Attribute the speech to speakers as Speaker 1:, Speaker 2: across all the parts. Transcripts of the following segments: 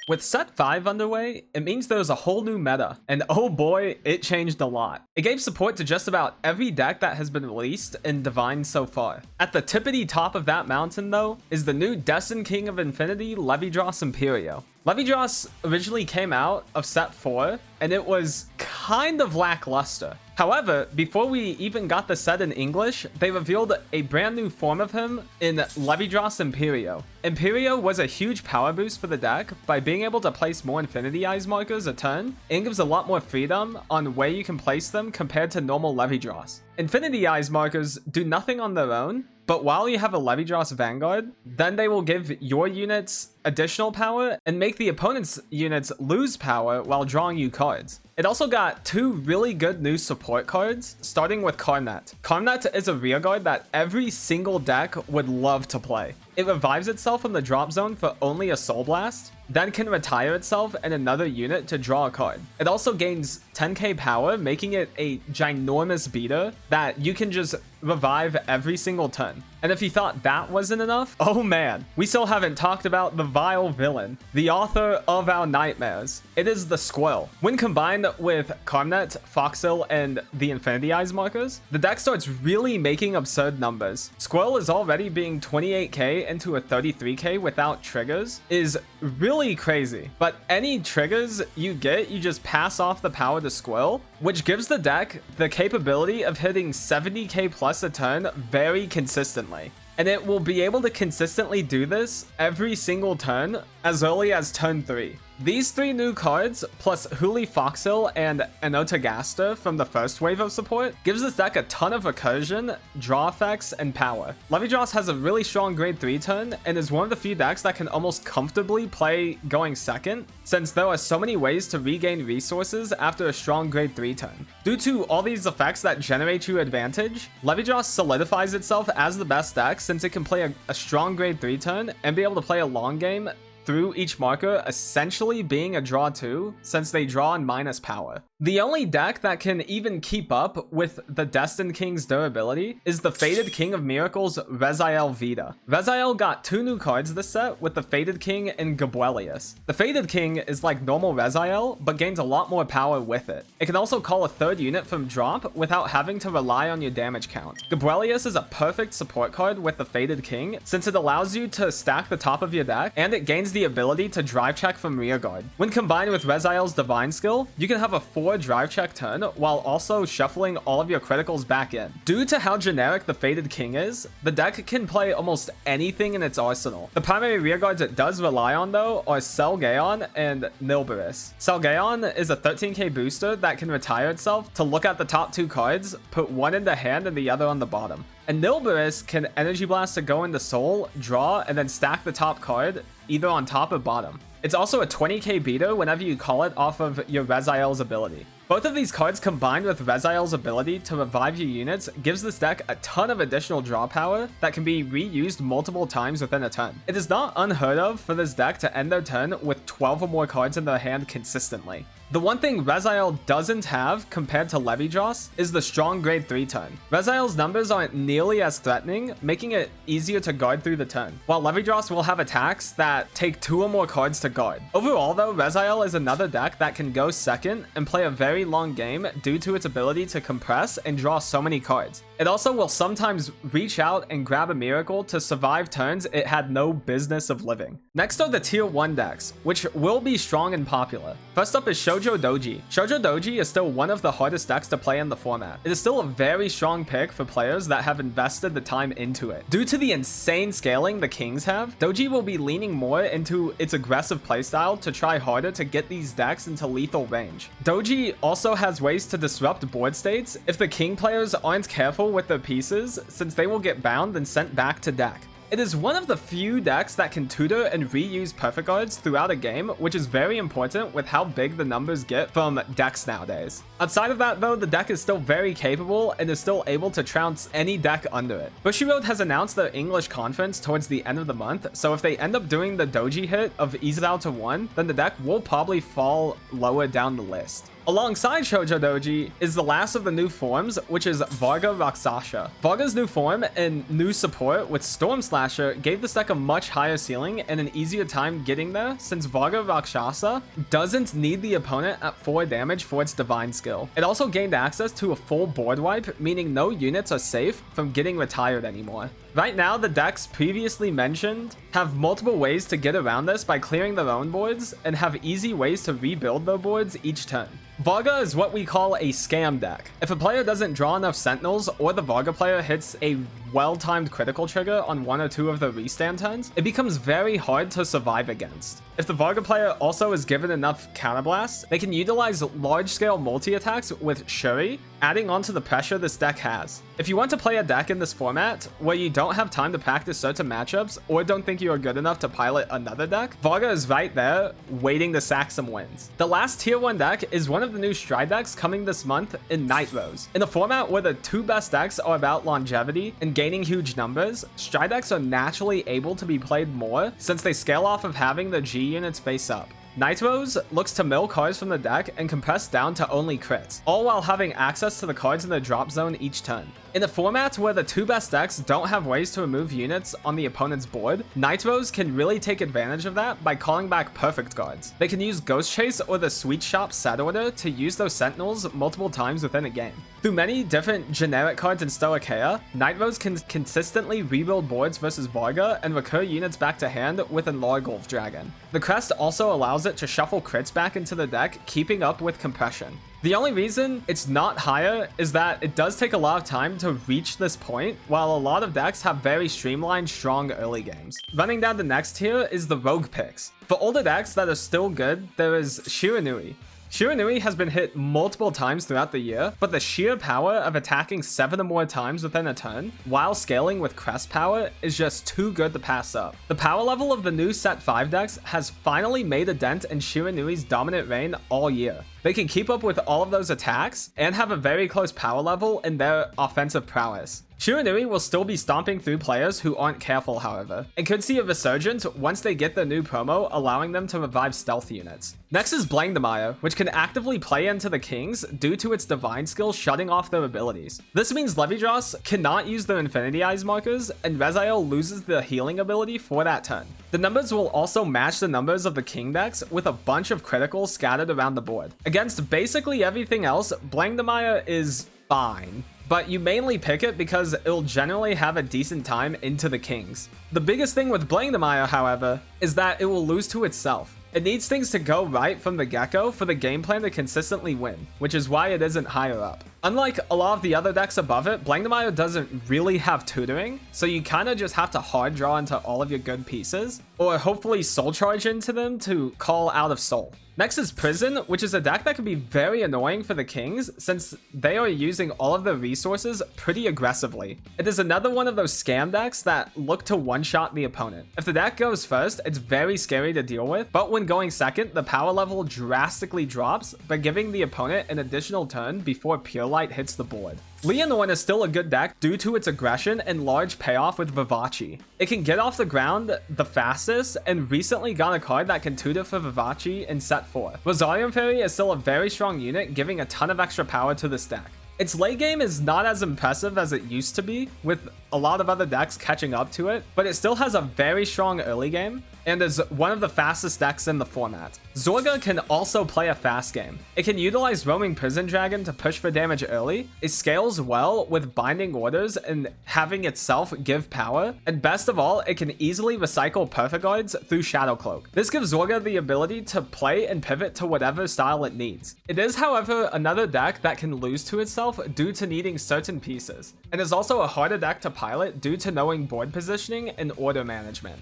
Speaker 1: With set 5 underway, it means there's a whole new meta, and oh boy, it changed a lot. It gave support to just about every deck that has been released in Divine so far. At the tippity top of that mountain though, is the new Destined King of Infinity Levidras Imperio. Levidras originally came out of set 4, and it was kind of lackluster. However, before we even got the set in English, they revealed a brand new form of him in Levidras Imperio. Imperio was a huge power boost for the deck by being able to place more Infinity Eyes markers a turn, and gives a lot more freedom on where you can place them compared to normal Levidras. Infinity Eyes markers do nothing on their own, but while you have a Levidras Vanguard, then they will give your units additional power and make the opponent's units lose power while drawing you cards. It also got 2 really good new support cards, starting with Karmnet. Karmnet is a rearguard that every single deck would love to play. It revives itself from the drop zone for only a Soul Blast, then can retire itself and another unit to draw a card. It also gains 10k power, making it a ginormous beater that you can just revive every single turn. And if you thought that wasn't enough, oh man, we still haven't talked about the vile villain, the author of our nightmares. It is the Squirrel. When combined with Karmnet, Foxil, and the Infinity Eyes markers, the deck starts really making absurd numbers. Squirrel is already being 28k into a 33k without triggers, is really crazy. But any triggers you get, you just pass off the power to Squirrel, which gives the deck the capability of hitting 70k plus a turn very consistently. And it will be able to consistently do this every single turn as early as turn 3. These 3 new cards, plus Huli Foxil and Anotagaster from the first wave of support, gives this deck a ton of recursion, draw effects, and power. Levidras has a really strong grade 3 turn, and is one of the few decks that can almost comfortably play going second, since there are so many ways to regain resources after a strong grade 3 turn. Due to all these effects that generate you advantage, Levidras solidifies itself as the best deck since it can play a strong grade 3 turn and be able to play a long game through each marker essentially being a draw 2, since they draw in minus power. The only deck that can even keep up with the Destined King's durability is the Fated King of Miracles Rezael Vita. Rezael got 2 new cards this set with the Fated King and Gabuelius. The Fated King is like normal Rezael, but gains a lot more power with it. It can also call a 3rd unit from drop without having to rely on your damage count. Gabuelius is a perfect support card with the Fated King, since it allows you to stack the top of your deck, and it gains the ability to drive check from rearguard. When combined with Rezael's Divine skill, you can have a 4 drive check turn while also shuffling all of your criticals back in. Due to how generic the Fated King is, the deck can play almost anything in its arsenal. The primary rearguards it does rely on though are Selgaon and Nilberis. Selgaon is a 13k booster that can retire itself to look at the top 2 cards, put one in the hand and the other on the bottom. And Nilberis can Energy Blast to go into Soul, draw, and then stack the top card either on top or bottom. It's also a 20k beater whenever you call it off of your Rezael's ability. Both of these cards combined with Rezael's ability to revive your units gives this deck a ton of additional draw power that can be reused multiple times within a turn. It is not unheard of for this deck to end their turn with 12 or more cards in their hand consistently. The one thing Rezael doesn't have compared to Levidras is the strong grade 3 turn. Rezael's numbers aren't nearly as threatening, making it easier to guard through the turn, while Levidras will have attacks that take 2 or more cards to guard. Overall though, Rezael is another deck that can go second and play a very long game due to its ability to compress and draw so many cards. It also will sometimes reach out and grab a miracle to survive turns it had no business of living. Next are the tier 1 decks, which will be strong and popular. First up is Shojodoji. Shojodoji is still one of the hardest decks to play in the format. It is still a very strong pick for players that have invested the time into it. Due to the insane scaling the Kings have, Doji will be leaning more into its aggressive playstyle to try harder to get these decks into lethal range. Doji also has ways to disrupt board states if the King players aren't careful with their pieces, since they will get bound and sent back to deck. It is one of the few decks that can tutor and reuse perfect guards throughout a game, which is very important with how big the numbers get from decks nowadays. Outside of that though, the deck is still very capable and is still able to trounce any deck under it. Bushiroad has announced their English conference towards the end of the month, so if they end up doing the Doji hit of ease it out to 1, then the deck will probably fall lower down the list. Alongside Shojodoji is the last of the new forms, which is Varga Rakshasa. Varga's new form and new support with Storm Slasher gave this deck a much higher ceiling and an easier time getting there, since Varga Rakshasa doesn't need the opponent at 4 damage for its divine skill. It also gained access to a full board wipe, meaning no units are safe from getting retired anymore. Right now, the decks previously mentioned have multiple ways to get around this by clearing their own boards, and have easy ways to rebuild their boards each turn. Varga is what we call a scam deck. If a player doesn't draw enough sentinels, or the Varga player hits a well-timed critical trigger on 1 or 2 of the restand turns, it becomes very hard to survive against. If the Varga player also is given enough counterblasts, they can utilize large-scale multi-attacks with Shuri, adding on to the pressure this deck has. If you want to play a deck in this format, where you don't have time to practice certain matchups, or don't think you are good enough to pilot another deck, Varga is right there, waiting to sack some wins. The last tier 1 deck is one of the new Stride decks coming this month in Nightrose. In a format where the 2 best decks are about longevity and gaining huge numbers, Stride decks are naturally able to be played more, since they scale off of having the G units face up. Nightrose looks to mill cards from the deck and compress down to only crits, all while having access to the cards in the drop zone each turn. In a format where the 2 best decks don't have ways to remove units on the opponent's board, Nightrose can really take advantage of that by calling back perfect guards. They can use Ghost Chase or the Sweet Shop set order to use those sentinels multiple times within a game. Through many different generic cards in Stoicheia, Nightrose can consistently rebuild boards versus Varga and recur units back to hand with a Largolf Dragon. The crest also allows it to shuffle crits back into the deck, keeping up with compression. The only reason it's not higher is that it does take a lot of time to reach this point, while a lot of decks have very streamlined, strong early games. Running down the next tier is the rogue picks. For older decks that are still good, there is Shiranui. Shiranui has been hit multiple times throughout the year, but the sheer power of attacking 7 or more times within a turn, while scaling with crest power, is just too good to pass up. The power level of the new set 5 decks has finally made a dent in Shiranui's dominant reign all year. They can keep up with all of those attacks and have a very close power level in their offensive prowess. Shiranui will still be stomping through players who aren't careful, however, and could see a resurgence once they get the new promo, allowing them to revive stealth units. Next is Blangdemire, which can actively play into the Kings due to its divine skill shutting off their abilities. This means Levidras cannot use their Infinity Eyes markers, and Rezael loses the healing ability for that turn. The numbers will also match the numbers of the King decks, with a bunch of criticals scattered around the board. Against basically everything else, Blangdemire is fine, but you mainly pick it because it'll generally have a decent time into the Kings. The biggest thing with Blangdemire, however, is that it will lose to itself. It needs things to go right from the get-go for the game plan to consistently win, which is why it isn't higher up. Unlike a lot of the other decks above it, Blangdemire doesn't really have tutoring, so you kind of just have to hard draw into all of your good pieces, or hopefully soul charge into them to call out of soul. Next is Prison, which is a deck that can be very annoying for the Kings since they are using all of their resources pretty aggressively. It is another one of those scam decks that look to one-shot the opponent. If the deck goes first, it's very scary to deal with, but when going second, the power level drastically drops by giving the opponent an additional turn before Pure Light hits the board. Leonorn is still a good deck due to its aggression and large payoff with Vivace. It can get off the ground the fastest, and recently got a card that can tutor for Vivace in set 4. Rosarium Fairy is still a very strong unit, giving a ton of extra power to this deck. Its late game is not as impressive as it used to be, with a lot of other decks catching up to it, but it still has a very strong early game, and is one of the fastest decks in the format. Zorga can also play a fast game. It can utilize Roaming Prison Dragon to push for damage early, it scales well with Binding Orders and having itself give power, and best of all, it can easily recycle Perfect Guards through Shadow Cloak. This gives Zorga the ability to play and pivot to whatever style it needs. It is, however, another deck that can lose to itself due to needing certain pieces, and is also a harder deck to pilot due to knowing board positioning and order management.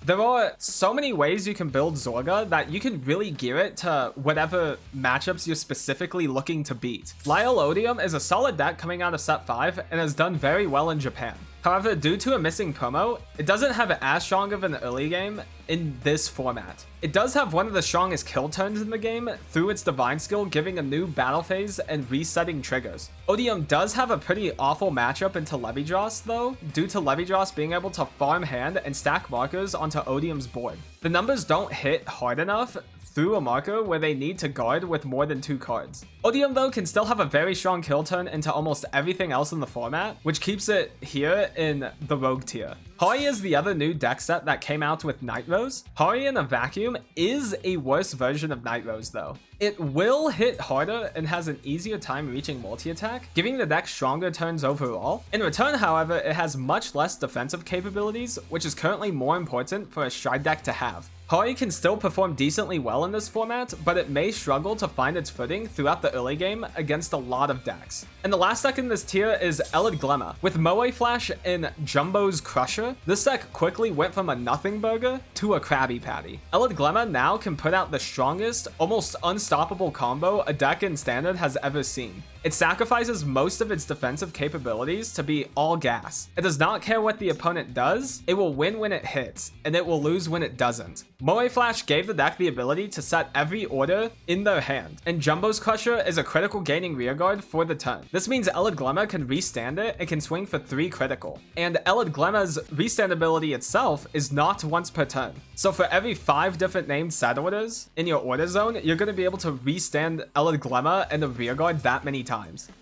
Speaker 1: There are so many ways you can build Zorga that you can really gear it to whatever matchups you're specifically looking to beat. Lyle Odium is a solid deck coming out of set 5 and has done very well in Japan. However, due to a missing promo, it doesn't have as strong of an early game in this format. It does have one of the strongest kill turns in the game through its divine skill, giving a new battle phase and resetting triggers. Odium does have a pretty awful matchup into Levidras though, due to Levidras being able to farm hand and stack markers onto Odium's board. The numbers don't hit hard enough through a marker where they need to guard with more than 2 cards. Odium though can still have a very strong kill turn into almost everything else in the format, which keeps it here in the rogue tier. Hari is the other new deck set that came out with Nightrose. Hari in a vacuum is a worse version of Nightrose though. It will hit harder and has an easier time reaching multi-attack, giving the deck stronger turns overall. In return, however, it has much less defensive capabilities, which is currently more important for a stride deck to have. Hari can still perform decently well in this format, but it may struggle to find its footing throughout the early game against a lot of decks. And the last deck in this tier is Elid Glemma. With Moe Flash in Jumbo's Crusher, this deck quickly went from a nothing burger to a Krabby Patty. Elid Glemma now can put out the strongest, almost unstoppable combo a deck in Standard has ever seen. It sacrifices most of its defensive capabilities to be all gas. It does not care what the opponent does, it will win when it hits, and it will lose when it doesn't. Moe Flash gave the deck the ability to set every order in their hand, and Jumbo's Crusher is a critical gaining rearguard for the turn. This means Elid Glemma can restand it and can swing for 3 critical. And Elid Glemma's restand ability itself is not once per turn. So for every 5 different named set orders in your order zone, you're going to be able to restand Elid Glemma and the rearguard that many times.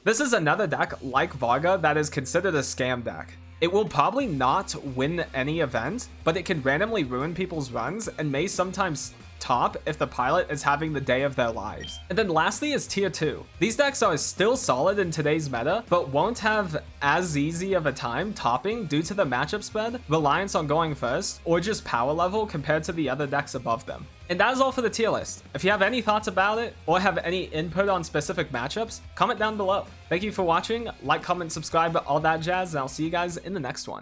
Speaker 1: This is another deck like Varga that is considered a scam deck. It will probably not win any event, but it can randomly ruin people's runs and may sometimes top if the pilot is having the day of their lives. And then lastly is tier 2. These decks are still solid in today's meta, but won't have as easy of a time topping due to the matchup spread, reliance on going first, or just power level compared to the other decks above them. And that is all for the tier list. If you have any thoughts about it, or have any input on specific matchups, comment down below. Thank you for watching, like, comment, subscribe, all that jazz, and I'll see you guys in the next one.